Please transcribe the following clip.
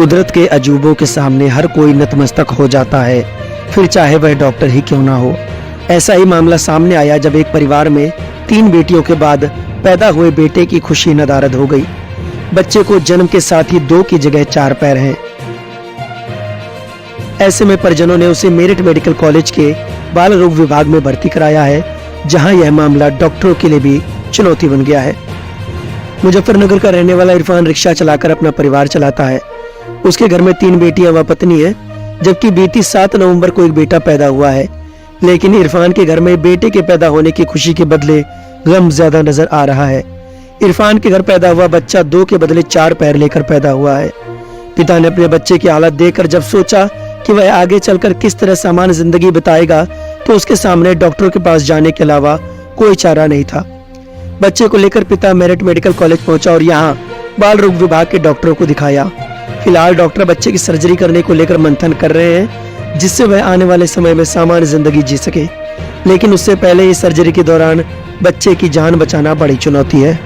कुदरत के अजूबों के सामने हर कोई नतमस्तक हो जाता है, फिर चाहे वह डॉक्टर ही क्यों ना हो। ऐसा ही मामला सामने आया जब एक परिवार में 3 बेटियों के बाद पैदा हुए बेटे की खुशी नदारद हो गई। बच्चे को जन्म के साथ ही 2 की जगह 4 पैर हैं। ऐसे में परिजनों ने उसे मेरठ मेडिकल कॉलेज के बाल रोग विभाग में भर्ती कराया है, जहां यह मामला डॉक्टरों के लिए भी चुनौती बन गया है। मुजफ्फरनगर का रहने वाला इरफान रिक्शा चलाकर अपना परिवार चलाता है। उसके घर में 3 बेटियां व पत्नी है, जबकि बीती 7 नवंबर को एक बेटा पैदा हुआ है। लेकिन इरफान के घर में बेटे के पैदा होने की खुशी के बदले गम ज्यादा नजर आ रहा है। इरफान के घर पैदा हुआ बच्चा 2 के बदले 4 पैर लेकर पैदा हुआ है। पिता ने अपने बच्चे की हालत देखकर जब सोचा कि वह आगे चलकर किस तरह सामान्य जिंदगी बिताएगा, तो उसके सामने डॉक्टरों के पास जाने के अलावा कोई चारा नहीं था। बच्चे को लेकर पिता मेरठ मेडिकल कॉलेज पहुंचा और यहाँ बाल रोग विभाग के डॉक्टरों को दिखाया। फिलहाल डॉक्टर बच्चे की सर्जरी करने को लेकर मंथन कर रहे हैं, जिससे वह आने वाले समय में सामान्य जिंदगी जी सके। लेकिन उससे पहले इस सर्जरी के दौरान बच्चे की जान बचाना बड़ी चुनौती है।